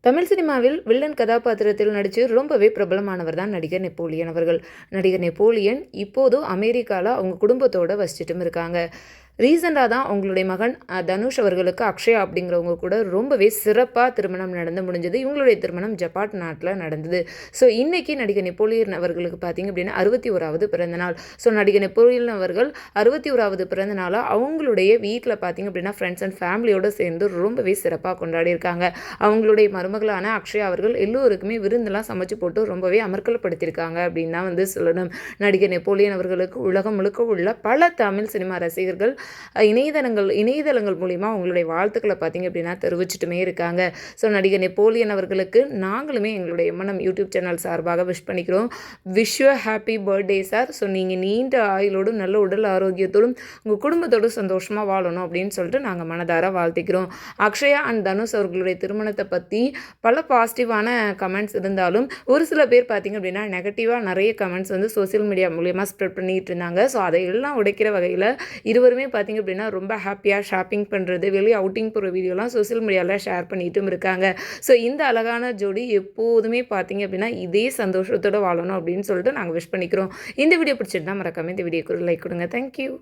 தமிழ் சினிமாவில் வில்லன் கதாபாத்திரத்தில் நடித்து ரொம்பவே பிரபலமானவர் தான் நடிகர் நெப்போலியன் அவர்கள். நடிகர் நெப்போலியன் இப்போதும் அமெரிக்காவில் அவங்க குடும்பத்தோடு வசிச்சிட்டும் இருக்காங்க. ரீசெண்டாக தான் அவங்களுடைய மகன் தனுஷ் அவர்களுக்கு அக்ஷயா அப்படிங்கிறவங்க கூட ரொம்பவே சிறப்பாக திருமணம் நடந்து முடிஞ்சது. இவங்களுடைய திருமணம் ஜப்பான் நாட்டில் நடந்தது. ஸோ இன்றைக்கி நடிகர் நெப்போலியன் அவர்களுக்கு பார்த்திங்க அப்படின்னா 61வது பிறந்தநாள். ஸோ நடிகர் நெப்போலியன் அவர்கள் 61வது பிறந்தநாளை அவங்களுடைய வீட்டில் பார்த்திங்க அப்படின்னா ஃப்ரெண்ட்ஸ் அண்ட் ஃபேமிலியோடு சேர்ந்து ரொம்பவே சிறப்பாக கொண்டாடியிருக்காங்க. அவங்களுடைய மருமகளான அக்ஷயா அவர்கள் எல்லோருக்குமே விருந்தெல்லாம் சமைச்சு போட்டு ரொம்பவே அமர்க்கலப்படுத்தியிருக்காங்க அப்படின்னு தான் சொல்லணும். நடிகர் நெப்போலியன் அவர்களுக்கு உலகம் முழுக்க உள்ள பல தமிழ் சினிமா ரசிகர்கள் இணையதளங்கள் மூலிமா அவங்களுடைய வாழ்த்துக்களை பார்த்திங்க அப்படின்னா தெரிவிச்சுட்டுமே இருக்காங்க. ஸோ நடிகர் நெப்போலியன் அவர்களுக்கு நாங்களுமே எங்களுடைய எம்என்எம் யூடியூப் சேனல் சார்பாக விஷ் பண்ணிக்கிறோம். Wish you happy birthday sir. So நீங்கள் நீண்ட ஆயுளோடும் நல்ல உடல் ஆரோக்கியத்தோடும் உங்கள் குடும்பத்தோடு சந்தோஷமாக வாழணும் அப்படின்னு சொல்லிட்டு நாங்கள் மனதார வாழ்த்திக்கிறோம். அக்ஷயா அண்ட் தனுஷ் அவர்களுடைய திருமணத்தை பற்றி பல பாசிட்டிவான கமெண்ட்ஸ் இருந்தாலும் ஒரு சில பேர் பார்த்திங்க அப்படின்னா நெகட்டிவாக நிறைய கமெண்ட்ஸ் சோசியல் மீடியா மூலியமாக ஸ்ப்ரெட் பண்ணிட்டு இருந்தாங்க. ஸோ அதையெல்லாம் உடைக்கிற வகையில் இருவருமே பார்த்திங்க அப்படின்னா ரொம்ப ஹாப்பியாக ஷாப்பிங் பண்ணுறது, வெளியே அவுட்டிங் போகிற வீடியோலாம் சோசியல் மீடியாவில் ஷேர் பண்ணிட்டும் இருக்காங்க. ஸோ இந்த அழகான ஜோடி எப்போதுமே பார்த்திங்க அப்படின்னா இதே சந்தோஷத்தோடு வாழணும் அப்படின்னு சொல்லிட்டு நாங்கள் விஷ் பண்ணிக்கிறோம். இந்த வீடியோ பிடிச்சிருந்தா மறக்காமல் இந்த வீடியோக்கு ஒரு லைக் கொடுங்க. தேங்க்யூ.